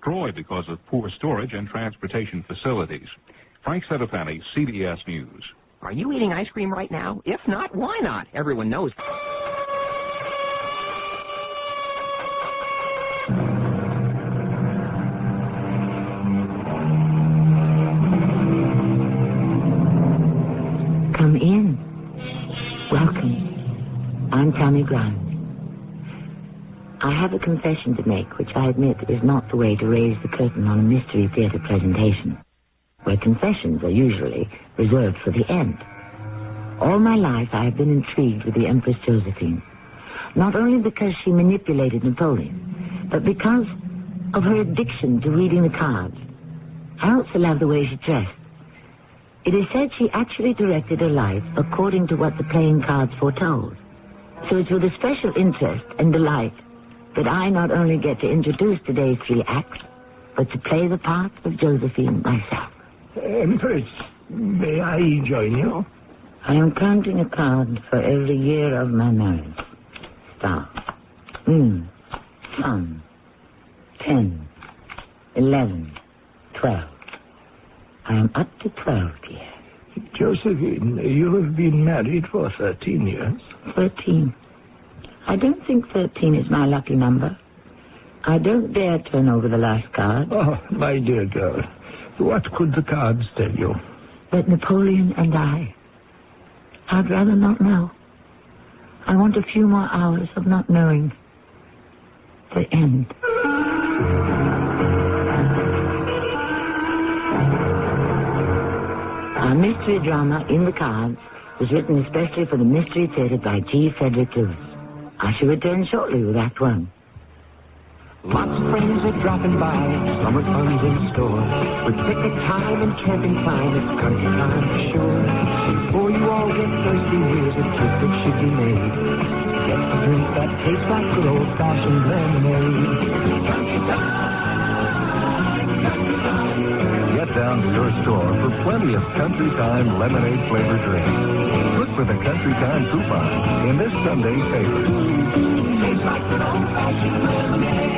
destroyed because of poor storage and transportation facilities. Frank Sedefani, CBS News. Are you eating ice cream right now? If not, why not? Everyone knows. Come in. Welcome. I'm Tammy Brown. I have a confession to make, which I admit is not the way to raise the curtain on a Mystery Theater presentation, where confessions are usually reserved for the end. All my life I have been intrigued with the Empress Josephine, not only because she manipulated Napoleon, but because of her addiction to reading the cards. I also love the way she dressed. It is said she actually directed her life according to what the playing cards foretold. So it's with a special interest and delight that I not only get to introduce today's three acts, but to play the part of Josephine myself. Empress, may I join you? I am counting a card for every year of my marriage. Star. Moon. Sun. 10. 11. 12. I am up to 12, dear. Josephine, you have been married for 13 years. 13. I don't think 13 is my lucky number. I don't dare turn over the last card. Oh, my dear girl, what could the cards tell you? That Napoleon and I'd rather not know. I want a few more hours of not knowing. The end. Our mystery drama, In the Cards, was written especially for the Mystery Theater by G. Frederick Lewis. I shall return shortly with Act One. Lots of friends are dropping by, summer fun's in store. With picnic time and camping time, it's country time for sure. Before you all get thirsty, here's a trick that should be made. Get a drink that tastes like good old-fashioned lemonade. Country time, country time. Get down to your store for plenty of Country Time lemonade-flavored drinks. Look for the Country Time coupon in this Sunday's paper. Tastes like good old-fashioned lemonade.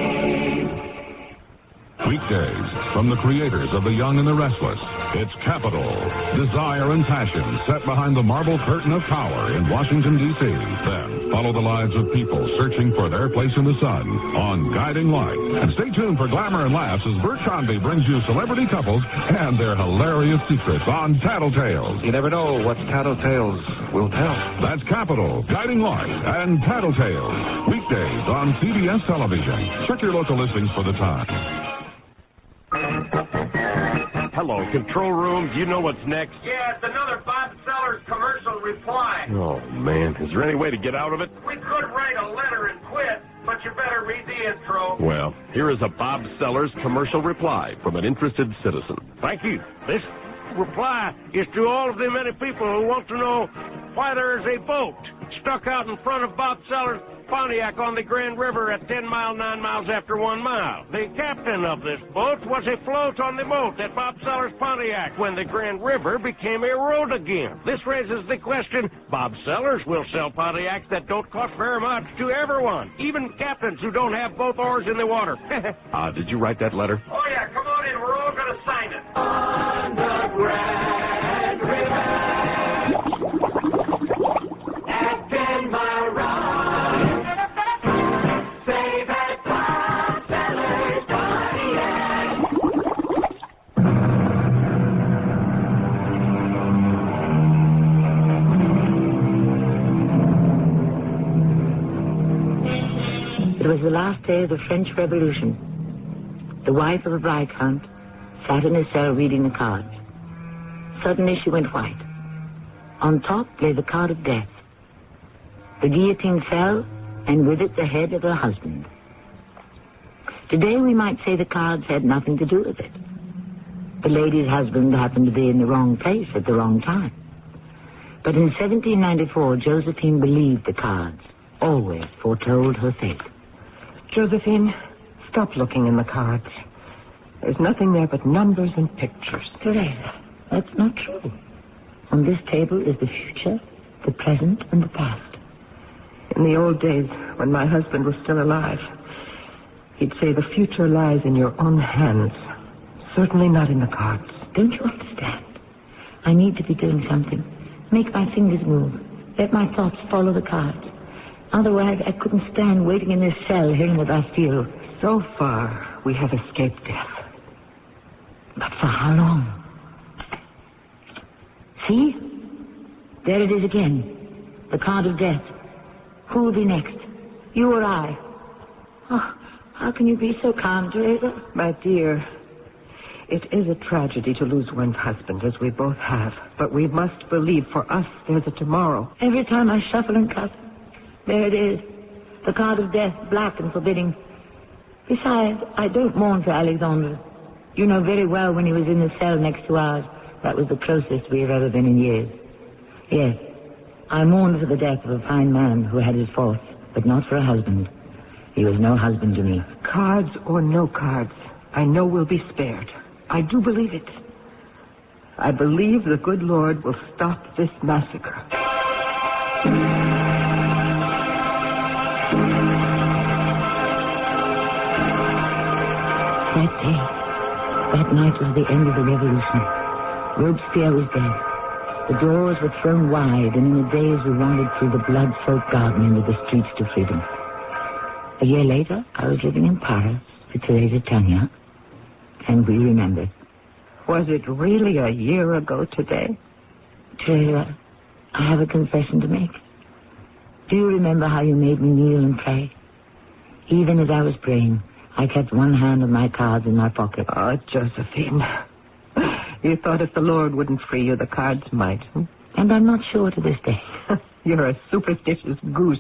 Weekdays from the creators of The Young and the Restless. It's Capital, Desire and Passion set behind the marble curtain of power in Washington, D.C. Then follow the lives of people searching for their place in the sun on Guiding Light. And stay tuned for glamour and laughs as Bert Convy brings you celebrity couples and their hilarious secrets on Tattletales. You never know what Tattletales will tell. That's Capital, Guiding Light, and Tattletales. Weekdays on CBS Television. Check your local listings for the time. Hello, control room. Do you know what's next? Yeah, it's another Bob Sellers commercial reply. Oh, man. Is there any way to get out of it? We could write a letter and quit, but you better read the intro. Well, here is a Bob Sellers commercial reply from an interested citizen. Thank you. This reply is to all of the many people who want to know why there is a boat stuck out in front of Bob Sellers' Pontiac on the Grand River at 10 miles, 9 miles after 1 mile. The captain of this boat was afloat on the boat at Bob Sellers' Pontiac when the Grand River became a road again. This raises the question, Bob Sellers will sell Pontiacs that don't cost very much to everyone, even captains who don't have both oars in the water. Did you write that letter? Oh, yeah, come on in. We're all going to sign it. On the Grand River at 10 Mile Run. It was the last day of the French Revolution. The wife of a viscount sat in her cell reading the cards. Suddenly she went white. On top lay the card of death. The guillotine fell, and with it the head of her husband. Today we might say the cards had nothing to do with it. The lady's husband happened to be in the wrong place at the wrong time. But in 1794, Josephine believed the cards always foretold her fate. Josephine, stop looking in the cards. There's nothing there but numbers and pictures. Teresa, that's not true. On this table is the future, the present, and the past. In the old days, when my husband was still alive, He'd say the future lies in your own hands. Certainly not in the cards. Don't you understand? I need to be doing something. Make my fingers move. Let my thoughts follow the cards. Otherwise, I couldn't stand waiting in this cell here in the Bastille. So far, we have escaped death. But for how long? See? There it is again. The card of death. Who will be next? You or I? Oh, how can you be so calm, Teresa? My dear, it is a tragedy to lose one's husband, as we both have. But we must believe for us there's a tomorrow. Every time I shuffle and cut, there it is. The card of death, black and forbidding. Besides, I don't mourn for Alexandre. You know very well when he was in the cell next to ours, that was the closest we have ever been in years. Yes, I mourned for the death of a fine man who had his faults, but not for a husband. He was no husband to me. Cards or no cards, I know we'll be spared. I do believe it. I believe the good Lord will stop this massacre. That day, that night was the end of the revolution. Robespierre was dead. The doors were thrown wide, and in a daze we wandered through the blood-soaked garden into the streets to freedom. A year later, I was living in Paris with Teresa Tanya, and we remembered. Was it really a year ago today? Teresa, I have a confession to make. Do you remember how you made me kneel and pray? Even as I was praying, I kept one hand of my cards in my pocket. Oh, Josephine. You thought if the Lord wouldn't free you, the cards might. And I'm not sure to this day. You're a superstitious goose.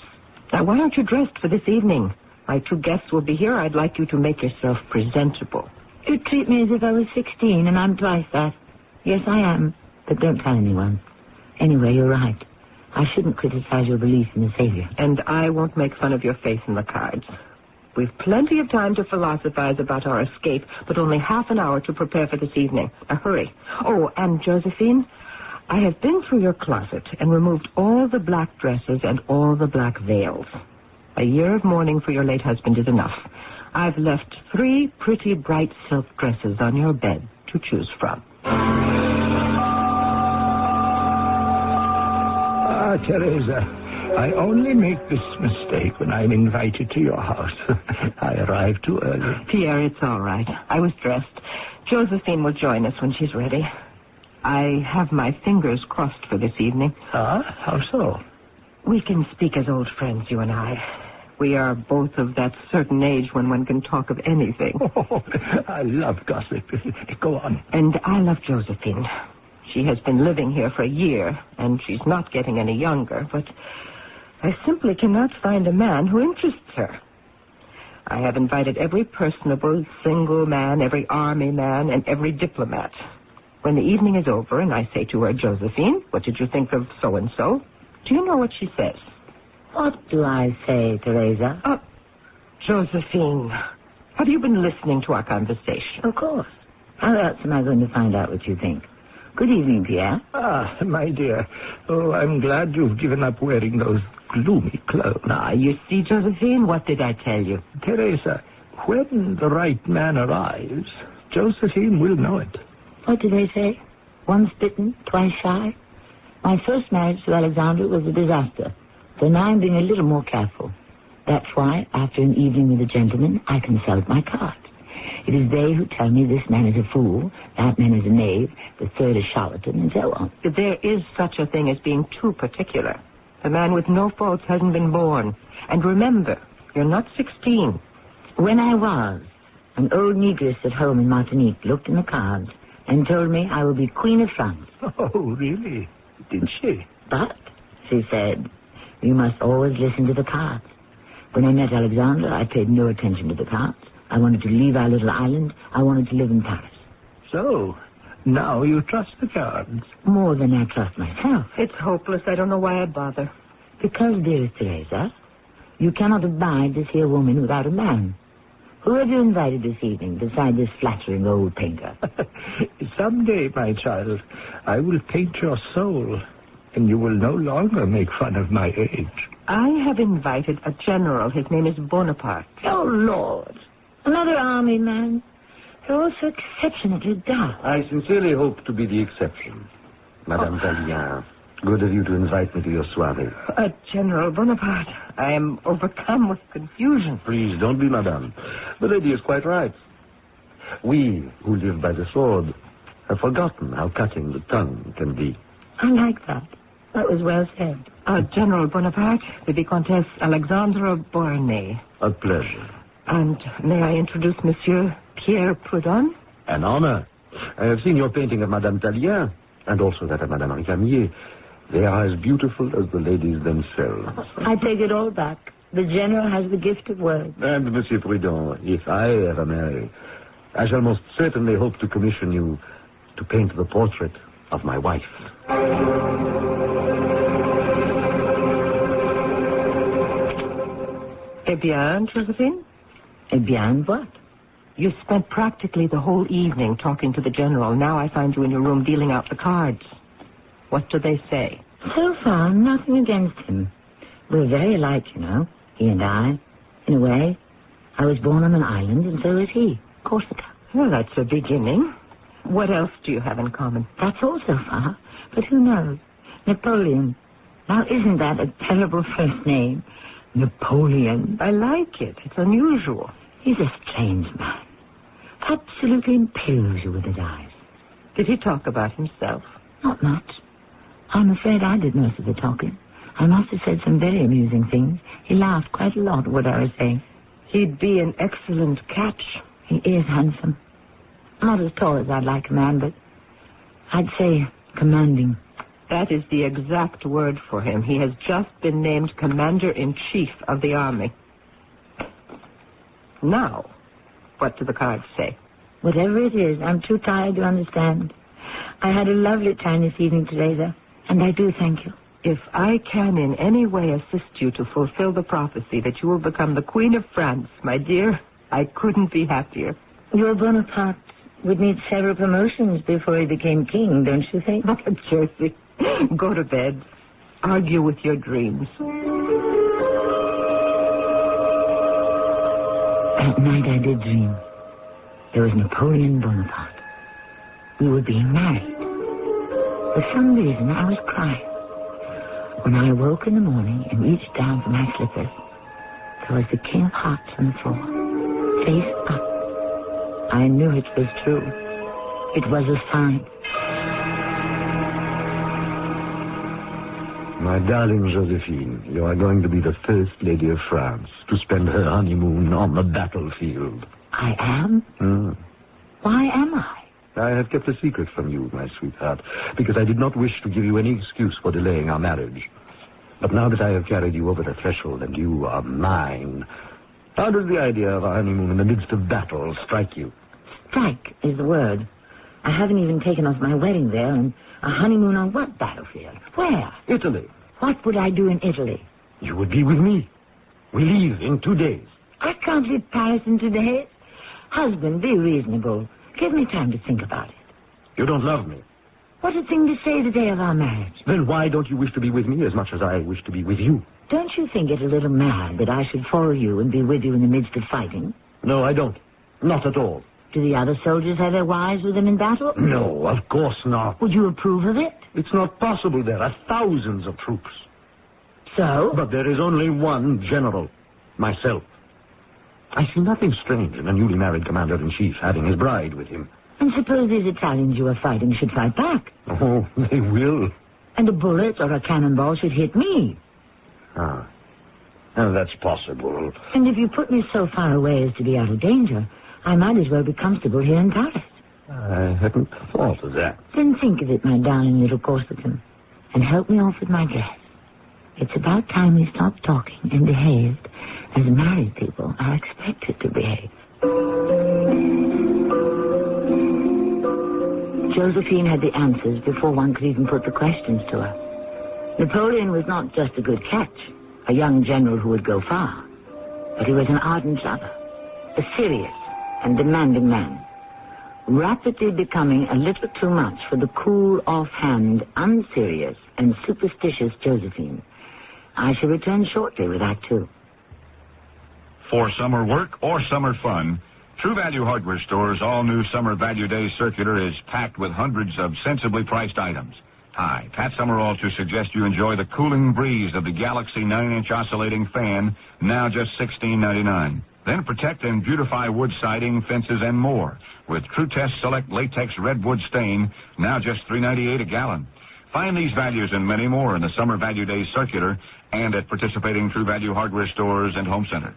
Now, why aren't you dressed for this evening? My two guests will be here. I'd like you to make yourself presentable. You treat me as if I was 16, and I'm twice that. Yes, I am, but don't tell anyone. Anyway, you're right. I shouldn't criticize your belief in the Savior. And I won't make fun of your face in the cards. We've plenty of time to philosophize about our escape, but only half an hour to prepare for this evening. Now, hurry. Oh, and Josephine, I have been through your closet and removed all the black dresses and all the black veils. A year of mourning for your late husband is enough. I've left 3 pretty bright silk dresses on your bed to choose from. Teresa, I only make this mistake when I'm invited to your house. I arrive too early. Pierre, it's all right. I was dressed. Josephine will join us when she's ready. I have my fingers crossed for this evening. Ah, how so? We can speak as old friends, you and I. We are both of that certain age when one can talk of anything. Oh, I love gossip. Go on. And I love Josephine. She has been living here for a year, and she's not getting any younger, but I simply cannot find a man who interests her. I have invited every personable single man, every army man, and every diplomat. When the evening is over and I say to her, Josephine, what did you think of so-and-so? Do you know what she says? What do I say, Teresa? Josephine, have you been listening to our conversation? Of course. How else am I going to find out what you think? Good evening, Pierre. Ah, my dear. Oh, I'm glad you've given up wearing those gloomy clothes. Ah, you see, Josephine, what did I tell you? Teresa, when the right man arrives, Josephine will know it. What do they say? Once bitten, twice shy? My first marriage to Alexandra was a disaster, so now I'm being a little more careful. That's why, after an evening with a gentleman, I consult my cards. It is they who tell me this man is a fool, that man is a knave, the third a charlatan, and so on. There is such a thing as being too particular. The man with no faults hasn't been born. And remember, you're not 16. When I was, an old negress at home in Martinique looked in the cards and told me I would be Queen of France. Oh, really? Did she? But, she said, you must always listen to the cards. When I met Alexandra, I paid no attention to the cards. I wanted to leave our little island. I wanted to live in Paris. So, now you trust the cards? More than I trust myself. It's hopeless. I don't know why I bother. Because, dearest Teresa, you cannot abide to see a woman without a man. Who have you invited this evening, beside this flattering old painter? Someday, my child, I will paint your soul, and you will no longer make fun of my age. I have invited a general. His name is Bonaparte. Oh, Lord. Another army man. They're all so exceptionally dull. I sincerely hope to be the exception. Madame Tallien, good of you to invite me to your soirée. General Bonaparte, I am overcome with confusion. Please, don't be, madame. The lady is quite right. We, who live by the sword, have forgotten how cutting the tongue can be. I like that. That was well said. General Bonaparte, the Vicomtesse Alexandra Bornay. A pleasure. And may I introduce Monsieur Pierre Proudhon? An honor. I have seen your painting of Madame Tallien, and also that of Madame Récamier. They are as beautiful as the ladies themselves. I take it all back. The general has the gift of words. And, Monsieur Proudhon, if I ever marry, I shall most certainly hope to commission you to paint the portrait of my wife. Eh bien, Josephine? Eh bien, what? You spent practically the whole evening talking to the general. Now I find you in your room dealing out the cards. What do they say? So far, nothing against him. We're very alike, you know, he and I. In a way, I was born on an island, and so is he. Corsica. Well, that's a beginning. What else do you have in common? That's all so far. But who knows? Napoleon. Now, isn't that a terrible first name? Napoleon. I like it. It's unusual. He's a strange man. Absolutely impales you with his eyes. Did he talk about himself? Not much. I'm afraid I did most of the talking. I must have said some very amusing things. He laughed quite a lot at what I was saying. He'd be an excellent catch. He is handsome. Not as tall as I'd like a man, but I'd say commanding. That is the exact word for him. He has just been named Commander-in-Chief of the Army. Now, what do the cards say? Whatever it is, I'm too tired to understand. I had a lovely time this evening, Teresa, and I do thank you. If I can in any way assist you to fulfill the prophecy that you will become the Queen of France, my dear, I couldn't be happier. Your Bonaparte would need several promotions before he became king, don't you think? Josie, go to bed. Argue with your dreams. That night I did dream. There was Napoleon Bonaparte. We were being married. For some reason, I was crying. When I awoke in the morning and reached down for my slippers, there was the King of Hearts on the floor, face up. I knew it was true. It was a sign. My darling Josephine, you are going to be the first lady of France to spend her honeymoon on the battlefield. I am? Why am I? I have kept a secret from you, my sweetheart, because I did not wish to give you any excuse for delaying our marriage. But now that I have carried you over the threshold and you are mine, how does the idea of a honeymoon in the midst of battle strike you? Strike is the word. I haven't even taken off my wedding veil, and a honeymoon on what battlefield? Where? Italy. What would I do in Italy? You would be with me. We leave in 2 days. I can't leave Paris in 2 days. Husband, be reasonable. Give me time to think about it. You don't love me. What a thing to say the day of our marriage. Then why don't you wish to be with me as much as I wish to be with you? Don't you think it a little mad that I should follow you and be with you in the midst of fighting? No, I don't. Not at all. Do the other soldiers have their wives with them in battle? No, of course not. Would you approve of it? It's not possible. There are thousands of troops. So? But there is only one general. Myself. I see nothing strange in a newly married commander-in-chief having his bride with him. And suppose these Italians you are fighting should fight back? Oh, they will. And a bullet or a cannonball should hit me? Ah. Oh, that's possible. And if you put me so far away as to be out of danger, I might as well be comfortable here in Paris. I hadn't thought of that. Then think of it, my darling little Corsican, and help me off with my dress. It's about time we stopped talking and behaved as married people are expected to behave. Josephine had the answers before one could even put the questions to her. Napoleon was not just a good catch, a young general who would go far, but he was an ardent lover, a serious and demanding man, rapidly becoming a little too much for the cool, offhand, unserious, and superstitious Josephine. I shall return shortly with Act 2. For summer work or summer fun, True Value Hardware Store's all-new Summer Value Day circular is packed with hundreds of sensibly priced items. Hi, Pat Summerall to suggest you enjoy the cooling breeze of the Galaxy 9-inch oscillating fan, now just $16.99. Then protect and beautify wood siding, fences, and more with True Test Select Latex Redwood Stain, now just $3.98 a gallon. Find these values and many more in the Summer Value Day circular and at participating True Value Hardware stores and home centers.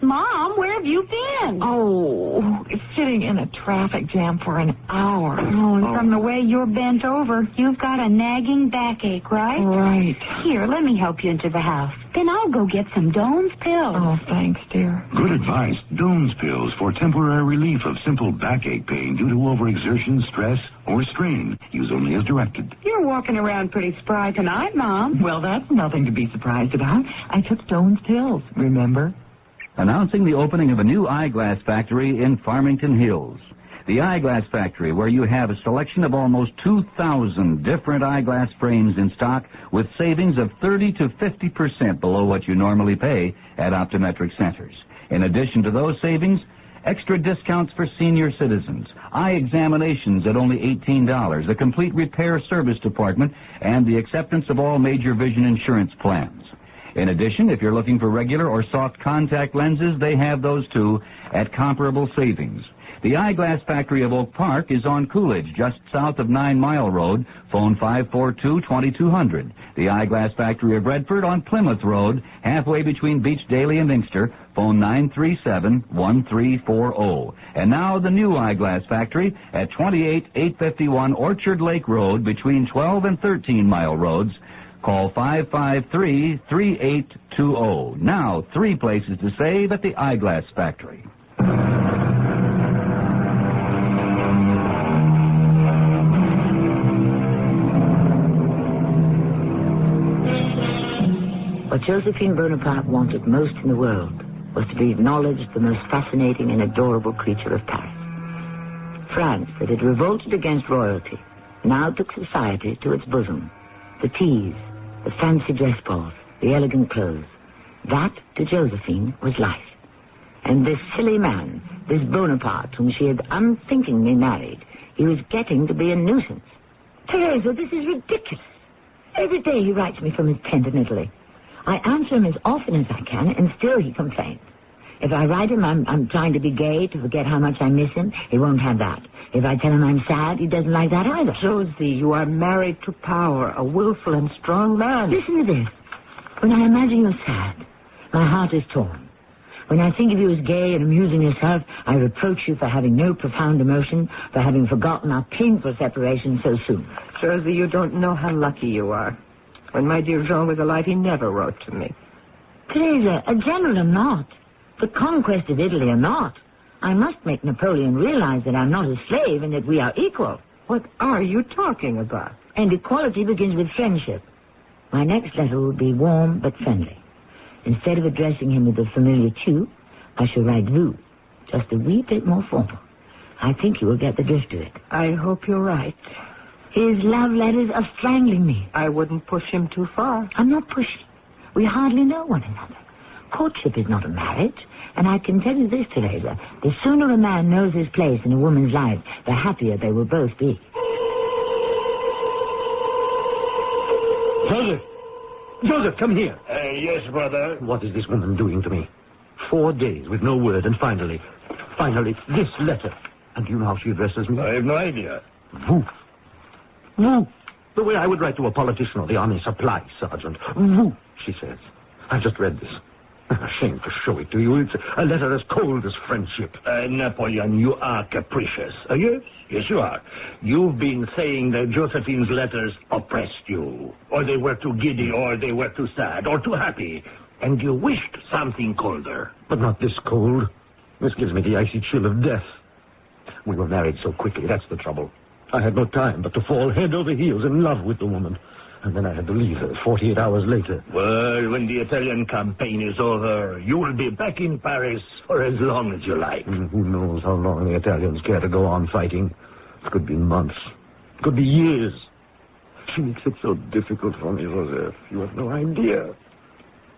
Mom, where have you been? Oh, sitting in a traffic jam for an hour. Oh, and from the way you're bent over, you've got a nagging backache, right? Right. Here, let me help you into the house. Then I'll go get some Doan's pills. Oh, thanks, dear. Good advice. Doan's pills for temporary relief of simple backache pain due to overexertion, stress, or strain. Use only as directed. You're walking around pretty spry tonight, Mom. Well, that's nothing to be surprised about. I took Doan's pills, remember? Announcing the opening of a new eyeglass factory in Farmington Hills. The Eyeglass Factory, where you have a selection of almost 2,000 different eyeglass frames in stock with savings of 30 to 50% below what you normally pay at optometric centers. In addition to those savings, extra discounts for senior citizens, eye examinations at only $18, a complete repair service department, and the acceptance of all major vision insurance plans. In addition, if you're looking for regular or soft contact lenses, they have those too at comparable savings. The Eyeglass Factory of Oak Park is on Coolidge, just south of 9 Mile Road. Phone 542-2200. The Eyeglass Factory of Redford on Plymouth Road, halfway between Beach Daly and Inkster. Phone 937-1340. And now the new Eyeglass Factory at 28851 Orchard Lake Road between 12 and 13 Mile Roads. Call 553-3820. Now, 3 places to save at the Eyeglass Factory. What Josephine Bonaparte wanted most in the world was to be acknowledged the most fascinating and adorable creature of Paris. France, that had revolted against royalty, now took society to its bosom. The teas, the fancy dress balls, the elegant clothes. That, to Josephine, was life. And this silly man, this Bonaparte, whom she had unthinkingly married, he was getting to be a nuisance. Teresa, this is ridiculous. Every day he writes me from his tent in Italy. I answer him as often as I can, and still he complains. If I write him I'm trying to be gay, to forget how much I miss him, he won't have that. If I tell him I'm sad, he doesn't like that either. Josie, you are married to power, a willful and strong man. Listen to this. When I imagine you're sad, my heart is torn. When I think of you as gay and amusing yourself, I reproach you for having no profound emotion, for having forgotten our painful separation so soon. Josie, you don't know how lucky you are. When my dear Jean was alive, he never wrote to me. Teresa, a general or not, the conquest of Italy or not, I must make Napoleon realize that I'm not a slave and that we are equal. What are you talking about? And equality begins with friendship. My next letter will be warm but friendly. Instead of addressing him with the familiar tu, I shall write vous, just a wee bit more formal. I think you will get the drift of it. I hope you're right. His love letters are strangling me. I wouldn't push him too far. I'm not pushing. We hardly know one another. Courtship is not a marriage, and I can tell you this, Teresa. The sooner a man knows his place in a woman's life, the happier they will both be. Joseph! Joseph, come here. Yes, brother. What is this woman doing to me? 4 days with no word, and finally, this letter. And do you know how she addresses me? I have no idea. Vous. Vous. The way I would write to a politician or the army supply sergeant. Vous, she says. I've just read this. Ashamed to show it to you. It's a letter as cold as friendship. Napoleon, you are capricious. Yes, you are. You've been saying that Josephine's letters oppressed you, or they were too giddy, or they were too sad, or too happy, and you wished something colder. But not this cold. This gives me the icy chill of death. We were married so quickly, that's the trouble. I had no time but to fall head over heels in love with the woman. And then I had to leave her 48 hours later. Well, when the Italian campaign is over, you will be back in Paris for as long as you like. Who knows how long the Italians care to go on fighting. It could be months. It could be years. She makes it so difficult for me, Joseph. You have no idea.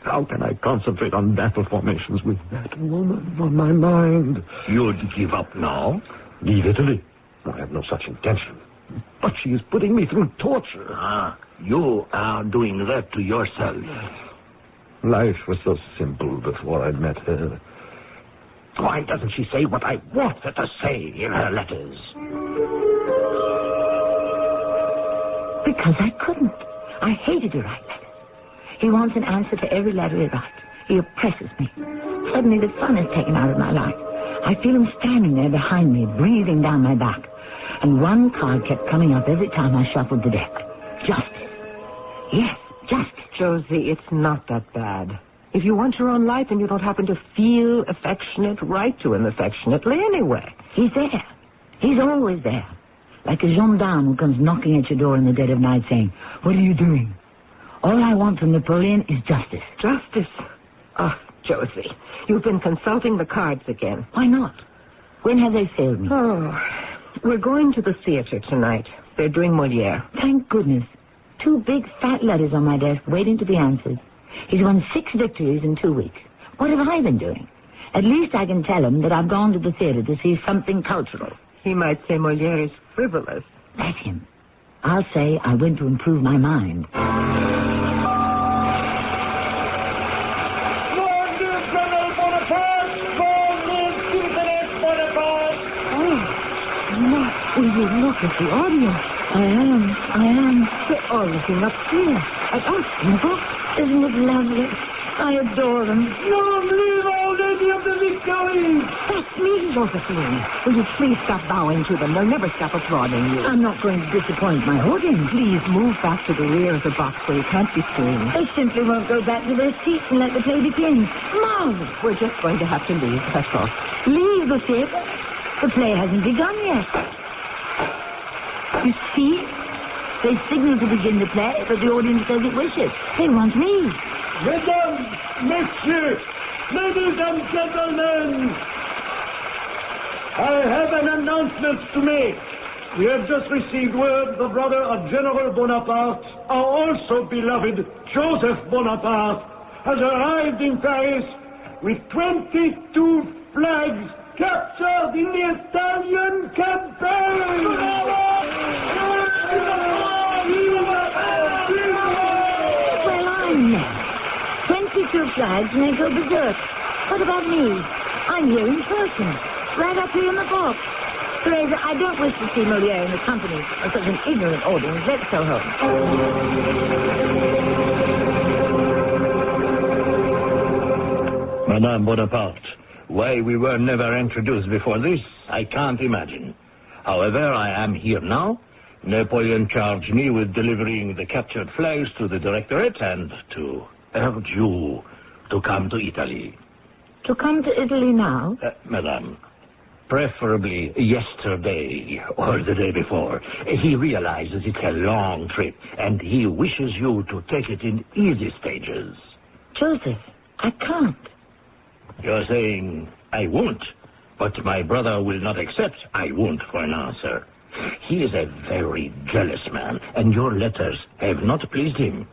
How can I concentrate on battle formations with that woman on my mind? You'd give up now? Leave Italy? I have no such intention. But she is putting me through torture. Ah, you are doing that to yourself. Life was so simple before I met her. Why doesn't she say what I want her to say in her letters? Because I couldn't. I hated to write letters. He wants an answer to every letter he writes. He oppresses me. Suddenly the fun is taken out of my life. I feel him standing there behind me, breathing down my back. And one card kept coming up every time I shuffled the deck. Justice. Yes, justice. Josie, it's not that bad. If you want your own life and you don't happen to feel affectionate, write to him affectionately anyway. He's there. He's always there. Like a gendarme who comes knocking at your door in the dead of night saying, "What are you doing?" All I want from Napoleon is justice. Justice? Oh, Josie, you've been consulting the cards again. Why not? When have they failed me? Oh, we're going to the theater tonight. They're doing Molière. Thank goodness. 2 big fat letters on my desk waiting to be answered. He's won 6 victories in 2 weeks. What have I been doing? At least I can tell him that I've gone to the theater to see something cultural. He might say Molière is frivolous. That's him. I'll say I went to improve my mind. Will you look at the audience? I am. They're all looking up here at us. Isn't it lovely? I adore them. Long live Our Lady of the Victory! That's me, Josephine. Will you please stop bowing to them? They'll never stop applauding you. I'm not going to disappoint my audience. Please move back to the rear of the box where you can't be seen. They simply won't go back to their seats and let the play begin. Marvelous. We're just going to have to leave, that's all. Leave the theater? The play hasn't begun yet. You see? They signal to begin the play, but the audience doesn't wish it. They want me. Mesdames, Messieurs, ladies and gentlemen, I have an announcement to make. We have just received word the brother of General Bonaparte, our also beloved Joseph Bonaparte, has arrived in Paris with 22 flags captured in the Italian campaign. Well, I'm next. 22 flags and they go berserk. What about me? I'm here in person, right up here in the box. Teresa, I don't wish to see Molière in the company of such an ignorant audience. Let's go home. Madame Bonaparte, why we were never introduced before this, I can't imagine. However, I am here now. Napoleon charged me with delivering the captured flags to the Directorate and to urge you to come to Italy. To come to Italy now? Madame, preferably yesterday or the day before. He realizes it's a long trip, and he wishes you to take it in easy stages. Joseph, I can't. You're saying, I won't, but my brother will not accept I won't for an answer. He is a very jealous man, and your letters have not pleased him.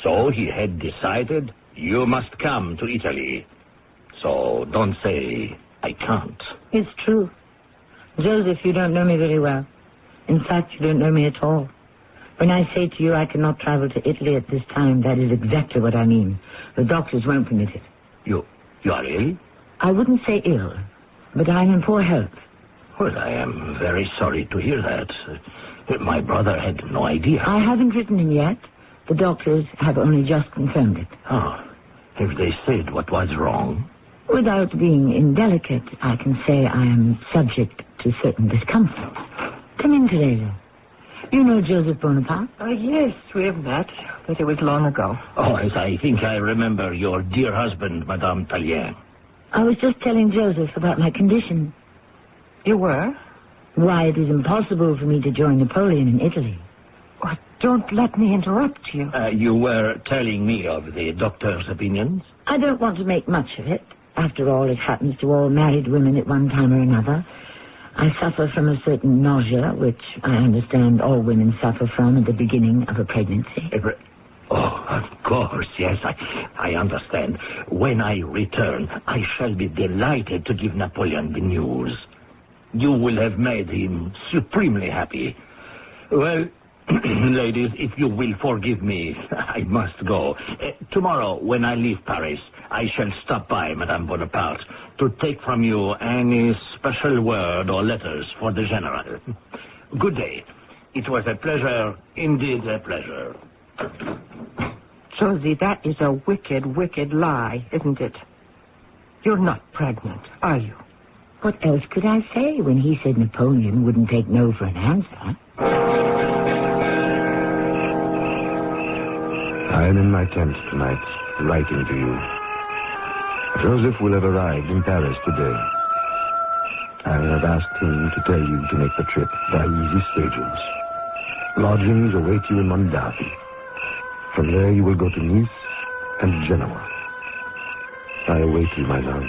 So he had decided you must come to Italy. So don't say, I can't. It's true. Joseph, you don't know me very well. In fact, you don't know me at all. When I say to you I cannot travel to Italy at this time, that is exactly what I mean. The doctors won't permit it. You are ill? I wouldn't say ill, but I'm in poor health. Well, I am very sorry to hear that. My brother had no idea. I haven't written him yet. The doctors have only just confirmed it. Oh, have they said what was wrong? Without being indelicate, I can say I am subject to certain discomfort. Come in, Teresa. You know Joseph Bonaparte? Yes, we have met, but it was long ago. Oh, yes, I think I remember your dear husband, Madame Tallien. I was just telling Joseph about my condition. You were? Why, it is impossible for me to join Napoleon in Italy. Oh, don't let me interrupt you. You were telling me of the doctor's opinions? I don't want to make much of it. After all, it happens to all married women at one time or another. I suffer from a certain nausea, which I understand all women suffer from at the beginning of a pregnancy. Oh, of course, yes, I understand. When I return, I shall be delighted to give Napoleon the news. You will have made him supremely happy. Well, ladies, if you will forgive me, I must go. Tomorrow, when I leave Paris, I shall stop by Madame Bonaparte to take from you any special word or letters for the General. Good day. It was a pleasure, indeed a pleasure. Josie, that is a wicked, wicked lie, isn't it? You're not pregnant, are you? What else could I say when he said Napoleon wouldn't take no for an answer? I am in my tent tonight, writing to you. Joseph will have arrived in Paris today. I have asked him to tell you to make the trip by easy stages. Lodgings await you in Mondavi. From there you will go to Nice and Genoa. I await you, my love.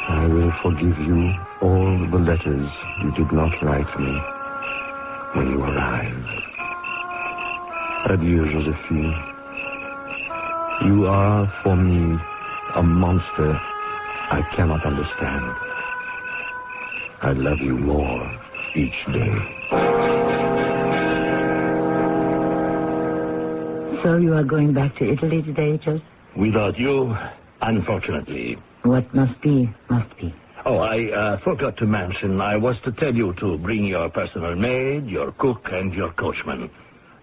I will forgive you all the letters you did not write me when you arrive. Adieu, Josephine. You are, for me, a monster I cannot understand. I love you more each day. So you are going back to Italy today, Joseph? Without you, unfortunately. What must be, must be. Oh, I forgot to mention, I was to tell you to bring your personal maid, your cook, and your coachman.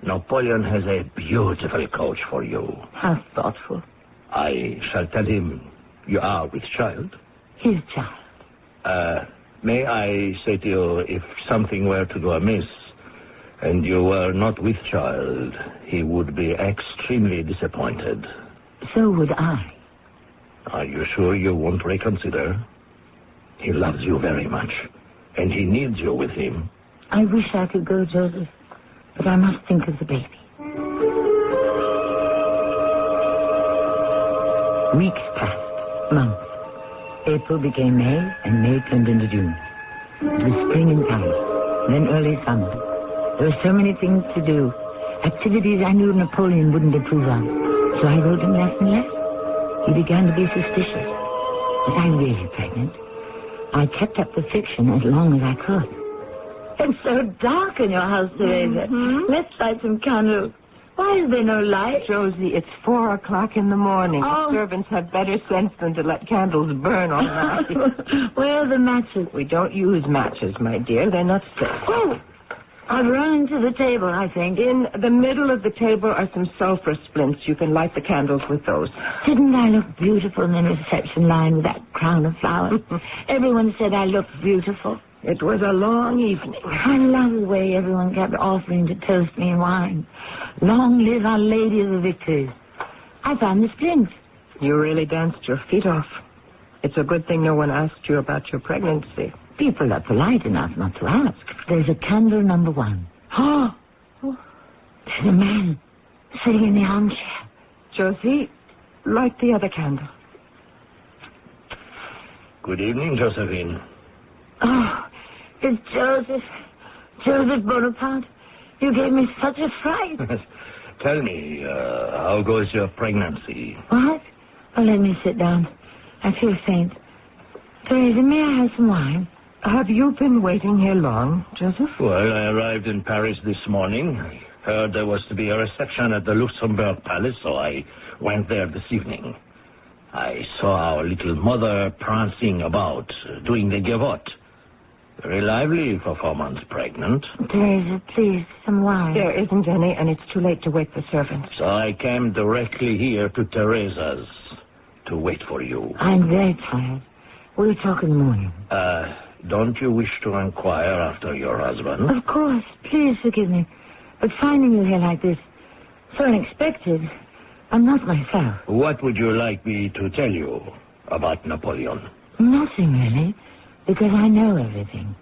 Napoleon has a beautiful coach for you. How thoughtful. I shall tell him you are with child. His child. May I say to you, if something were to go amiss, and you were not with child, he would be extremely disappointed. So would I. Are you sure you won't reconsider? He loves you very much, and he needs you with him. I wish I could go, Joseph, but I must think of the baby. Weeks passed, months. April became May, and May turned into June. It was spring in Paris, then early summer. There were so many things to do, activities I knew Napoleon wouldn't approve of. So I wrote him less and less. He began to be suspicious. Was I really pregnant? I kept up the fiction as long as I could. It's so dark in your house, Teresa. Let's light some candles. Why is there no light? Josie, it's 4 o'clock in the morning. Oh. The servants have better sense than to let candles burn all night. Where are the matches? We don't use matches, my dear. They're not safe. Oh, I've run into the table, I think. In the middle of the table are some sulfur splints. You can light the candles with those. Didn't I look beautiful in the reception line with that crown of flowers? Everyone said I looked beautiful. It was a long evening. I love the way everyone kept offering to toast me in wine. Long live our Lady of the Victories. I found the splints. You really danced your feet off. It's a good thing no one asked you about your pregnancy. People are polite enough not to ask. There's a candle number 1. Oh, there's a man sitting in the armchair. Josie, light the other candle. Good evening, Josephine. Oh, it's Joseph Bonaparte. You gave me such a fright. Tell me, how goes your pregnancy? What? Oh, let me sit down. I feel faint. Teresa, may I have some wine? Have you been waiting here long, Joseph? Well, I arrived in Paris this morning. I heard there was to be a reception at the Luxembourg Palace, so I went there this evening. I saw our little mother prancing about, doing the gavotte. Very lively for 4 months pregnant. Teresa, please, some wine. There isn't any, and it's too late to wake the servants. So I came directly here to Teresa's to wait for you. I'm very tired. We'll talk in the morning. Don't you wish to inquire after your husband? Of course. Please forgive me. But finding you here like this, so unexpected, I'm not myself. What would you like me to tell you about Napoleon? Nothing, really, because I know everything.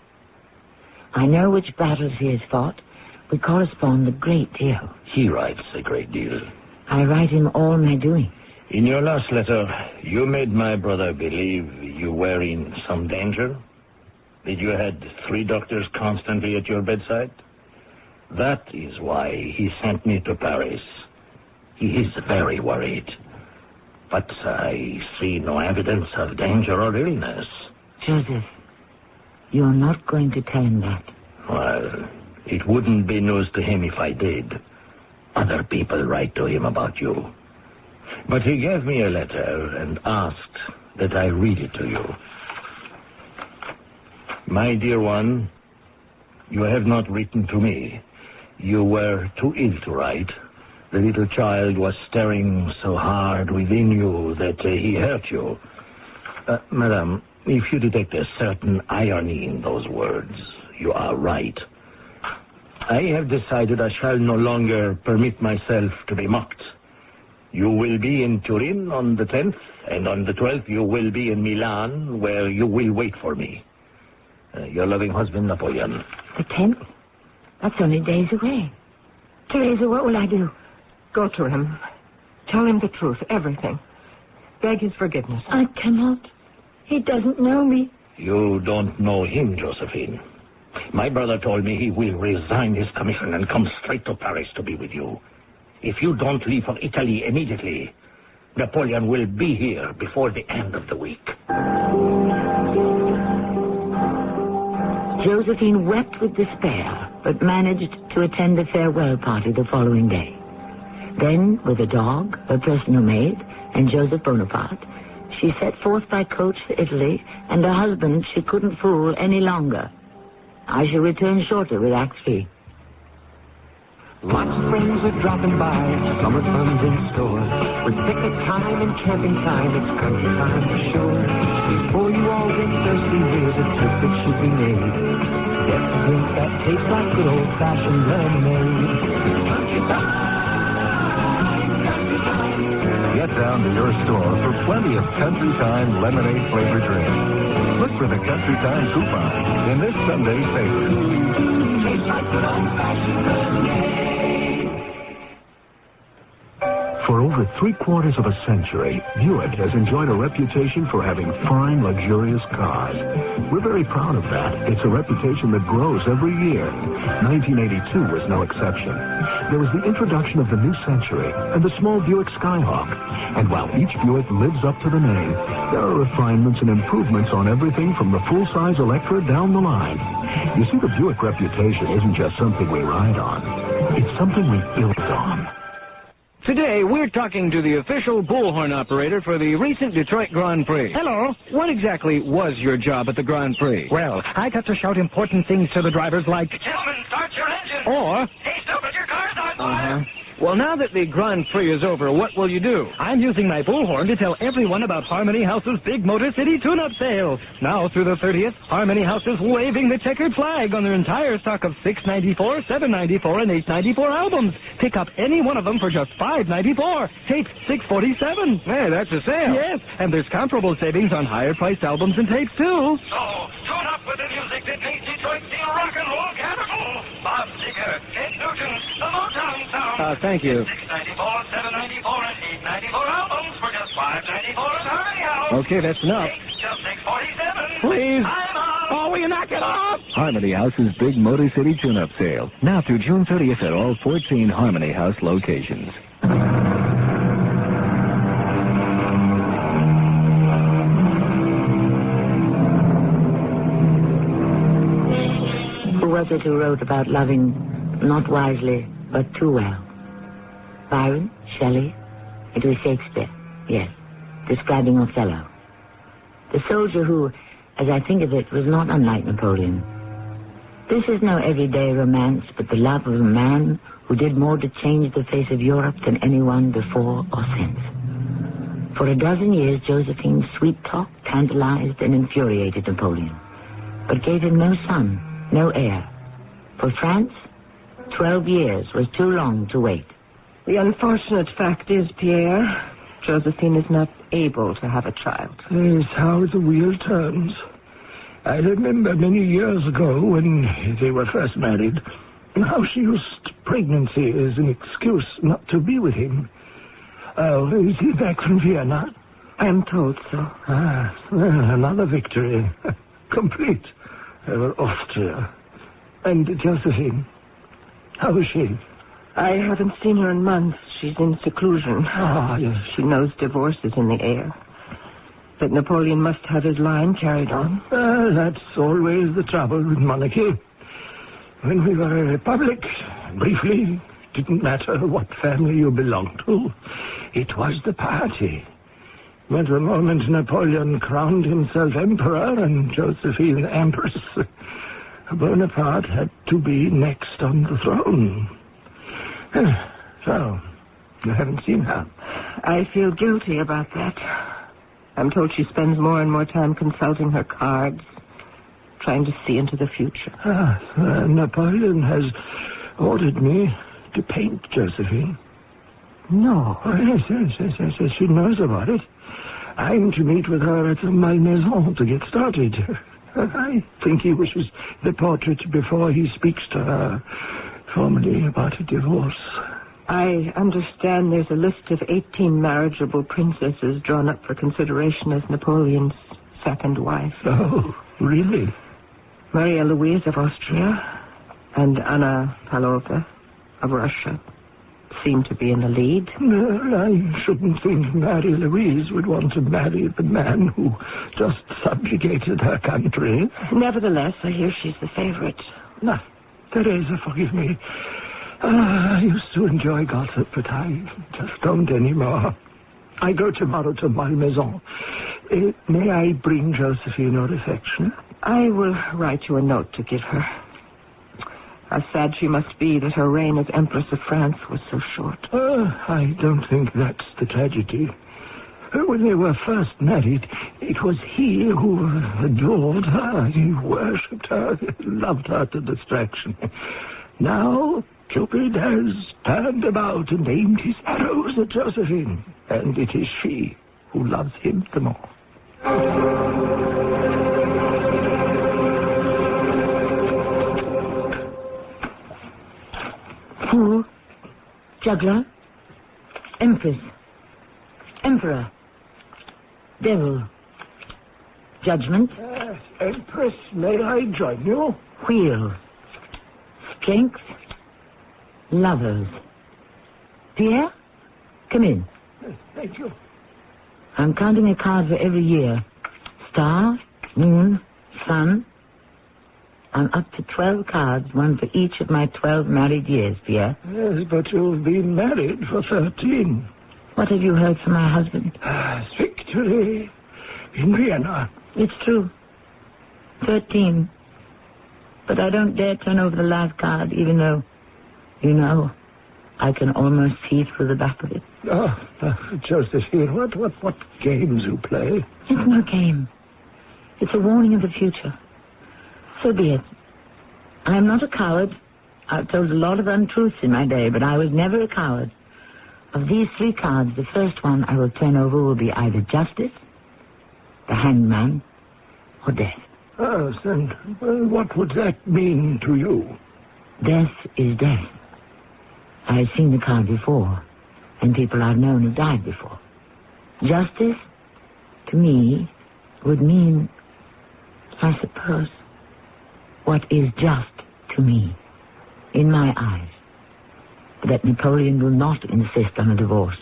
I know which battles he has fought. We correspond a great deal. He writes a great deal. I write him all my doing. In your last letter, you made my brother believe you were in some danger. That you had 3 doctors constantly at your bedside. That is why he sent me to Paris, He is very worried. But I see no evidence of danger or illness. Joseph, you're not going to tell him that. Well, it wouldn't be news to him if I did. Other people write to him about you. But he gave me a letter and asked that I read it to you. My dear one, you have not written to me. You were too ill to write. The little child was staring so hard within you that he hurt you. Madam, if you detect a certain irony in those words, you are right. I have decided I shall no longer permit myself to be mocked. You will be in Turin on the 10th, and on the 12th you will be in Milan, where you will wait for me. Your loving husband, Napoleon. The 10th? That's only days away. Teresa, what will I do? Go to him. Tell him the truth, everything. Beg his forgiveness. I cannot. He doesn't know me. You don't know him, Josephine. My brother told me he will resign his commission and come straight to Paris to be with you. If you don't leave for Italy immediately, Napoleon will be here before the end of the week. Josephine wept with despair, but managed to attend a farewell party the following day. Then, with a dog, her personal maid, and Joseph Bonaparte, she set forth by coach for Italy, and her husband she couldn't fool any longer. I shall return shortly with Act 3. Lots of friends are dropping by, summer fun's in store. With picnic time and camping time, it's country time for sure. Before you all get thirsty, here's a trick that should be made. Get a drink that tastes like good old-fashioned lemonade. Country time. Get down to your store for plenty of Country Time lemonade flavored drinks. Look for the Country Time coupon in this Sunday's paper. Tastes like good old-fashioned lemonade. For over 3/4 of a century, Buick has enjoyed a reputation for having fine, luxurious cars. We're very proud of that. It's a reputation that grows every year. 1982 was no exception. There was the introduction of the new century and the small Buick Skyhawk. And while each Buick lives up to the name, there are refinements and improvements on everything from the full-size Electra down the line. You see, the Buick reputation isn't just something we ride on. It's something we build on. Today, we're talking to the official bullhorn operator for the recent Detroit Grand Prix. Hello. What exactly was your job at the Grand Prix? Well, I got to shout important things to the drivers like, Gentlemen, start your engine. Or, hey, stupid, your car's not going. Well, now that the Grand Prix is over, what will you do? I'm using my bullhorn to tell everyone about Harmony House's big Motor City tune-up sale. Now through the 30th, Harmony House is waving the checkered flag on their entire stock of $6.94, $7.94, and $8.94 albums. Pick up any one of them for just $5.94. Tape $6.47. Hey, that's a sale. Yes, and there's comparable savings on higher-priced albums and tapes, too. So, tune up with the music that makes Detroit feel rock and roll capital. Bob Seger, Ed Nugent, the Motown sound. Thank you. $6.94, $7.94, and $8.94 albums for just $5.94 at Harmony House. Okay, that's enough. Just $6.47. Please. I'm on. Oh, will you knock it off? Harmony House's big Motor City tune-up sale. Now through June 30th at all 14 Harmony House locations. Who was it who wrote about loving not wisely, but too well? Byron? Shelley? It was Shakespeare, yes, describing Othello. The soldier who, as I think of it, was not unlike Napoleon. This is no everyday romance, but the love of a man who did more to change the face of Europe than anyone before or since. For a dozen years, Josephine's sweet talk tantalized and infuriated Napoleon, but gave him no son, no heir. For France, 12 years was too long to wait. The unfortunate fact is, Pierre, Josephine is not able to have a child. It's how the wheel turns. I remember many years ago when they were first married, how she used pregnancy as an excuse not to be with him. Oh, is he back from Vienna? I am told so. Well, another victory. Complete. Over Austria. And Josephine, how is she? I haven't seen her in months. she's in seclusion. Ah, yes. She knows divorce is in the air. That Napoleon must have his line carried on. That's always the trouble with monarchy. When we were a republic, briefly, didn't matter what family you belonged to. It was the party. But the moment Napoleon crowned himself emperor and Josephine empress, Bonaparte had to be next on the throne. So, you haven't seen her? I feel guilty about that. I'm told she spends more and more time consulting her cards, trying to see into the future. Napoleon has ordered me to paint Josephine. No. Oh, yes. She knows about it. I'm to meet with her at the Malmaison to get started. I think he wishes the portrait before he speaks to her formally about a divorce. I understand there's a list of 18 marriageable princesses drawn up for consideration as Napoleon's second wife. Oh, really? Maria Louise of Austria and Anna Pavlovna of Russia seem to be in the lead. No, I shouldn't think Maria Louise would want to marry the man who just subjugated her country. Nevertheless, I hear she's the favorite. No, Teresa, forgive me. I used to enjoy gossip, but I just don't anymore. I go tomorrow to Malmaison. May I bring Josephine your affection? I will write you a note to give her. How sad she must be that her reign as Empress of France was so short. I don't think that's the tragedy. When they were first married, it was he who adored her. He worshipped her, loved her to distraction. Now, Cupid has turned about and aimed his arrows at Josephine, and it is she who loves him the more. Fool, juggler, empress, emperor, devil, judgment. Empress, may I join you? Wheel, strength, lovers. Pierre, come in. Thank you. I'm counting a card for every year. Star, moon, sun. I'm up to 12 cards, one for each of my 12 married years, Pierre. Yes, but you've been married for 13. What have you heard from my husband? Victory in Vienna. It's true. 13. But I don't dare turn over the last card, even though, you know, I can almost see through the back of it. Josephine, what games you play? It's no game. It's a warning of the future. So be it. I am not a coward. I've told a lot of untruths in my day, but I was never a coward. Of these 3 cards, the first one I will turn over will be either justice, the hanged man, or death. Oh, then what would that mean to you? Death is death. I've seen the card before, and people I've known have died before. Justice, to me, would mean, I suppose, what is just to me, in my eyes. That Napoleon will not insist on a divorce.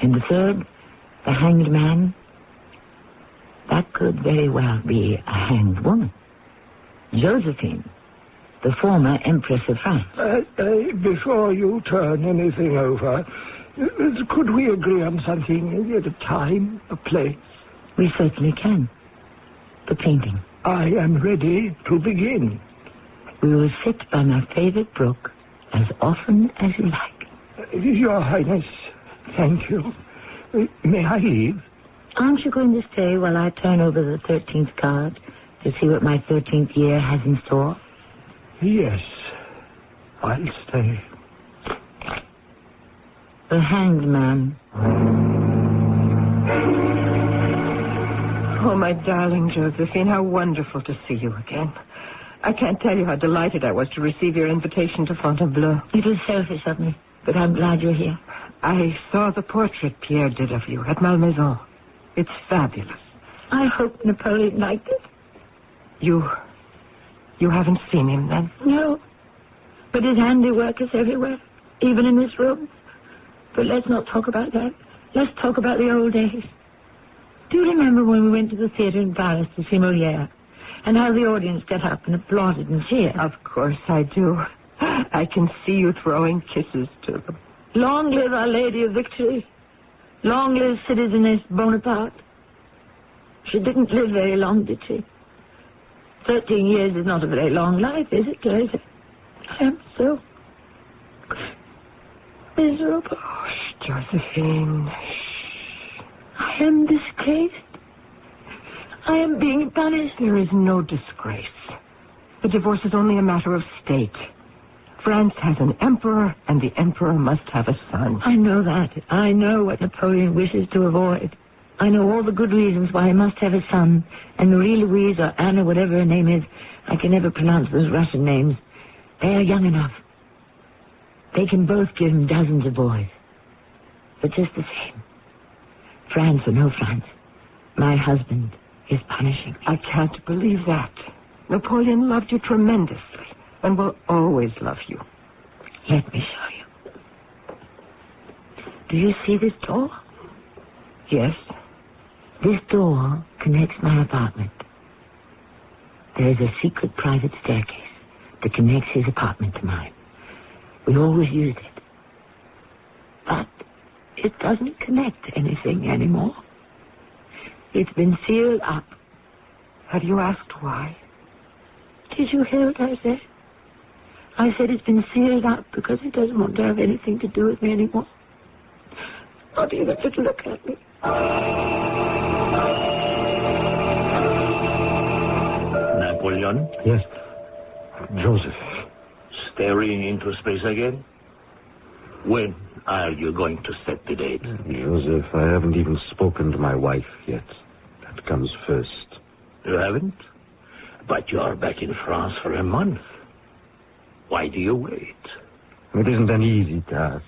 And the third, the hanged man, that could very well be a hanged woman. Josephine, the former Empress of France. Before you turn anything over, could we agree on something at a time, a place? We certainly can. The painting. I am ready to begin. We will sit by my favorite brook as often as you like. Your Highness, thank you. May I leave? Aren't you going to stay while I turn over the 13th card to see what my 13th year has in store? Yes, I'll stay. The hanged man. Oh, my darling Josephine, how wonderful to see you again. I can't tell you how delighted I was to receive your invitation to Fontainebleau. It was selfish of me, but I'm glad you're here. I saw the portrait Pierre did of you at Malmaison. It's fabulous. I hope Napoleon liked it. You haven't seen him, then? No. But his handiwork is everywhere, even in this room. But let's not talk about that. Let's talk about the old days. Do you remember when we went to the theater in Paris to see Molière? And how the audience got up and applauded and cheered? Of course I do. I can see you throwing kisses to them. Long live Our Lady of Victory. Long live Citizeness Bonaparte. She didn't live very long, did she? 13 years is not a very long life, is it, Teresa? I am so miserable. Oh, Josephine. I am disgraced. I am being punished. There is no disgrace. The divorce is only a matter of state. France has an emperor, and the emperor must have a son. I know that. I know what Napoleon wishes to avoid. I know all the good reasons why he must have a son. And Marie-Louise or Anna, whatever her name is, I can never pronounce those Russian names. They are young enough. They can both give him dozens of boys. But just the same, France or no France, my husband is punishing me. I can't believe that. Napoleon loved you tremendously and will always love you. Let me show you. Do you see this door? Yes. This door connects my apartment. There is a secret private staircase that connects his apartment to mine. We always used it. But it doesn't connect to anything anymore. It's been sealed up. Have you asked why? Did you hear what I said? I said it's been sealed up because it doesn't want to have anything to do with me anymore. Not even to look at me. Napoleon? Yes. Joseph. Staring into space again? When are you going to set the date? Joseph, I haven't even spoken to my wife yet. That comes first. You haven't? But you are back in France for a month. Why do you wait? It isn't an easy task.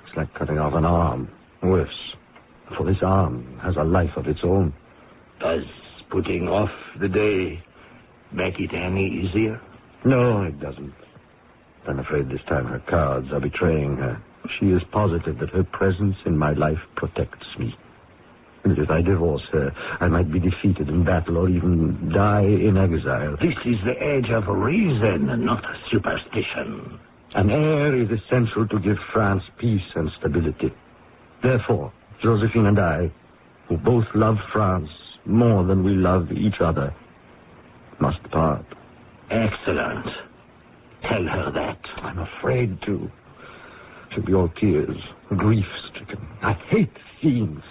It's like cutting off an arm. Worse, for this arm has a life of its own. Does putting off the day make it any easier? No, it doesn't. I'm afraid this time her cards are betraying her. She is positive that her presence in my life protects me. And if I divorce her, I might be defeated in battle or even die in exile. This is the age of reason and not superstition. An heir is essential to give France peace and stability. Therefore, Josephine and I, who both love France more than we love each other, must part. Excellent. Tell her that. I'm afraid to. She'll be all tears, grief-stricken. I hate scenes.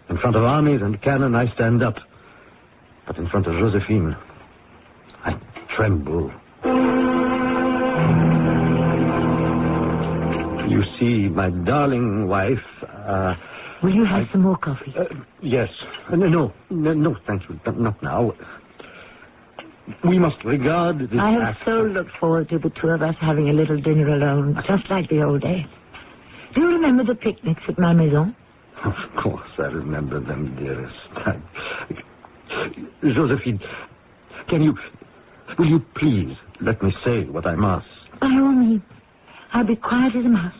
In front of armies and cannon, I stand up. But in front of Josephine, I tremble. You see, my darling wife... Will you have some more coffee? Yes. No, thank you. Not now. We must regard this I have so looked forward to the two of us having a little dinner alone, just like the old days. Do you remember the picnics at my maison? Of course I remember them, dearest. Josephine, will you please let me say what I must? By all means. I'll be quiet as a mouse.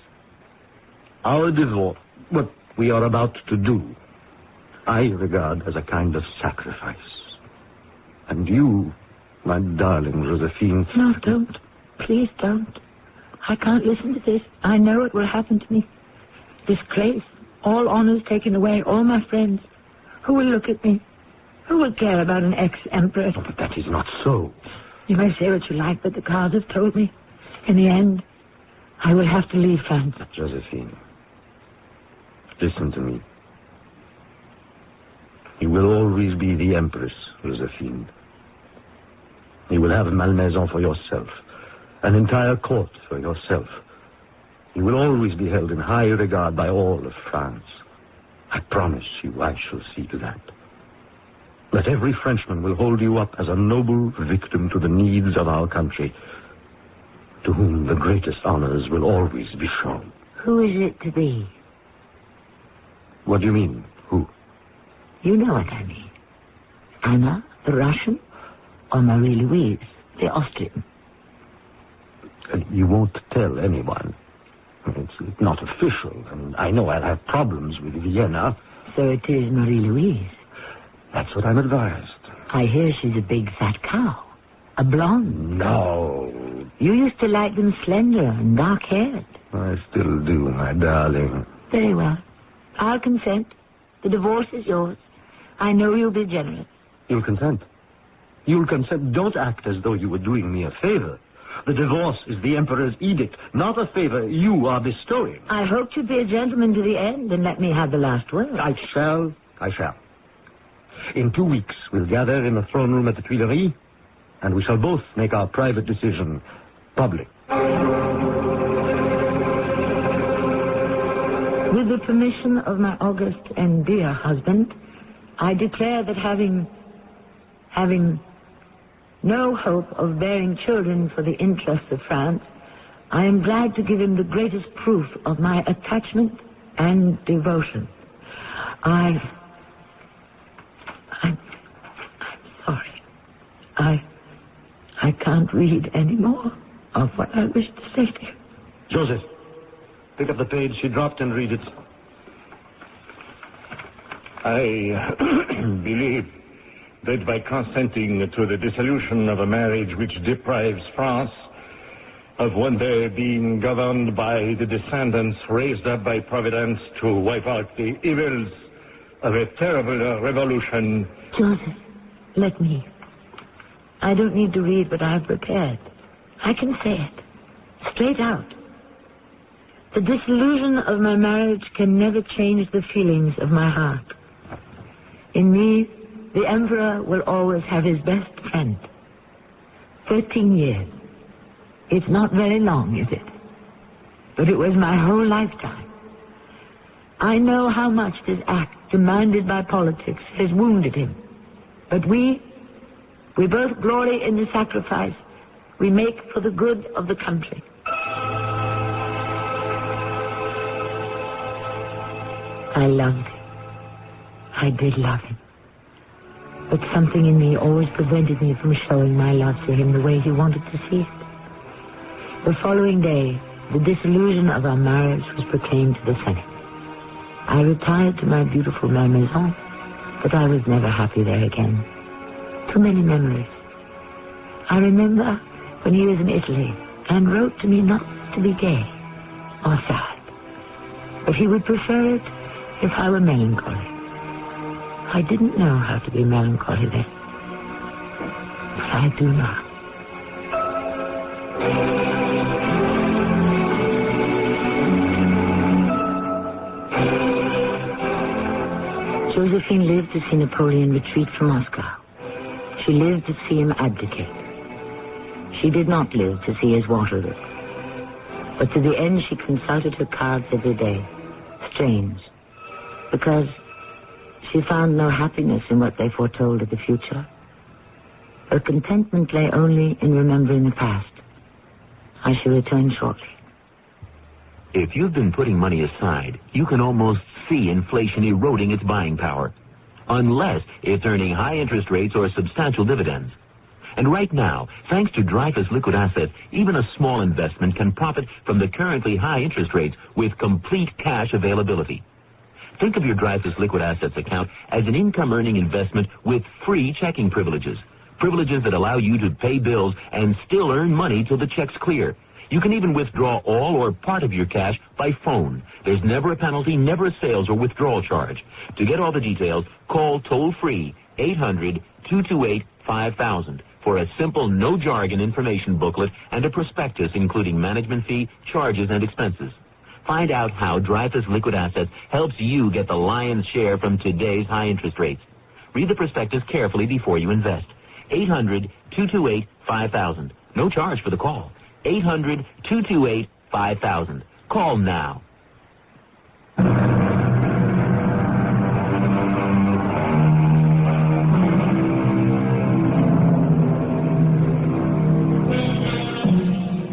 Our divorce, what we are about to do, I regard as a kind of sacrifice. And you, my darling Josephine... No, don't. Please don't. I can't listen to this. I know it will happen to me. Disgrace. All honors taken away. All my friends. Who will look at me? Who will care about an ex-empress? Oh, but that is not so. You may say what you like, but the cards have told me. In the end, I will have to leave France. Josephine, listen to me. You will always be the Empress, Josephine. You will have Malmaison for yourself, an entire court for yourself. You will always be held in high regard by all of France. I promise you I shall see to that. That every Frenchman will hold you up as a noble victim to the needs of our country, to whom the greatest honors will always be shown. Who is it to be? What do you mean, who? You know what I mean. Anna, the Russian, or Marie-Louise, the Austrian. You won't tell anyone. It's not official, and I know I'll have problems with Vienna. So it is Marie-Louise. That's what I'm advised. I hear she's a big fat cow. A blonde. No. You used to like them slender and dark-haired. I still do, my darling. Very well. I'll consent. The divorce is yours. I know you'll be generous. You'll consent? You'll consent. Don't act as though you were doing me a favor. The divorce is the Emperor's edict, not a favor you are bestowing. I hope you'll be a gentleman to the end and let me have the last word. I shall. In 2 weeks, we'll gather in the throne room at the Tuileries, and we shall both make our private decision public. With the permission of my august and dear husband, I declare that having no hope of bearing children for the interests of France, I am glad to give him the greatest proof of my attachment and devotion. I'm sorry. I can't read any more of what I wish to say to you. Joseph, pick up the page she dropped and read it. I believe that by consenting to the dissolution of a marriage which deprives France of one day being governed by the descendants raised up by Providence to wipe out the evils of a terrible revolution. Joseph, let me. I don't need to read what I've prepared. I can say it, straight out. The disillusion of my marriage can never change the feelings of my heart. In me, the Emperor will always have his best friend. 13 years. It's not very long, is it? But it was my whole lifetime. I know how much this act, demanded by politics, has wounded him. But we both glory in the sacrifice we make for the good of the country. I loved him. I did love him. But something in me always prevented me from showing my love to him the way he wanted to see it. The following day, the dissolution of our marriage was proclaimed to the Senate. I retired to my beautiful Malmaison, but I was never happy there again. Too many memories. I remember when he was in Italy and wrote to me not to be gay or sad, but he would prefer it if I were melancholy. I didn't know how to be melancholy then, but I do now. Josephine lived to see Napoleon retreat from Moscow. She lived to see him abdicate. She did not live to see his Waterloo. But to the end she consulted her cards every day. Strange. Because she found no happiness in what they foretold of the future. Her contentment lay only in remembering the past. I shall return shortly. If you've been putting money aside, you can almost see inflation eroding its buying power. Unless it's earning high interest rates or substantial dividends. And right now, thanks to Dreyfus Liquid Assets, even a small investment can profit from the currently high interest rates with complete cash availability. Think of your Dreyfus Liquid Assets account as an income-earning investment with free checking privileges. Privileges that allow you to pay bills and still earn money till the checks clear. You can even withdraw all or part of your cash by phone. There's never a penalty, never a sales or withdrawal charge. To get all the details, call toll-free 800-228-5000 for a simple, no-jargon information booklet and a prospectus including management fee, charges, and expenses. Find out how Dreyfus Liquid Assets helps you get the lion's share from today's high interest rates. Read the prospectus carefully before you invest. 800-228-5000. No charge for the call. 800-228-5000. Call now.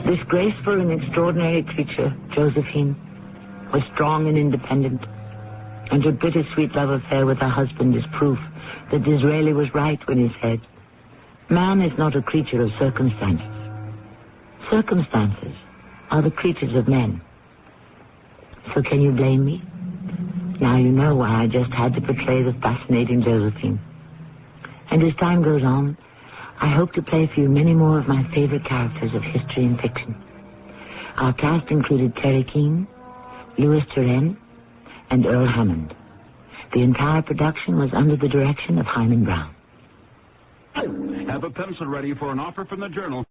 This graceful and extraordinary creature, Josephine, was strong and independent, and her bittersweet love affair with her husband is proof that Disraeli was right when he said, "Man is not a creature of circumstances. Circumstances are the creatures of men." So can you blame me? Now you know why I just had to portray the fascinating Josephine. And as time goes on, I hope to play for you many more of my favorite characters of history and fiction. Our cast included Terry Keane, Louis Turenne, and Earl Hammond. The entire production was under the direction of Himan Brown. Have a pencil ready for an offer from the Journal.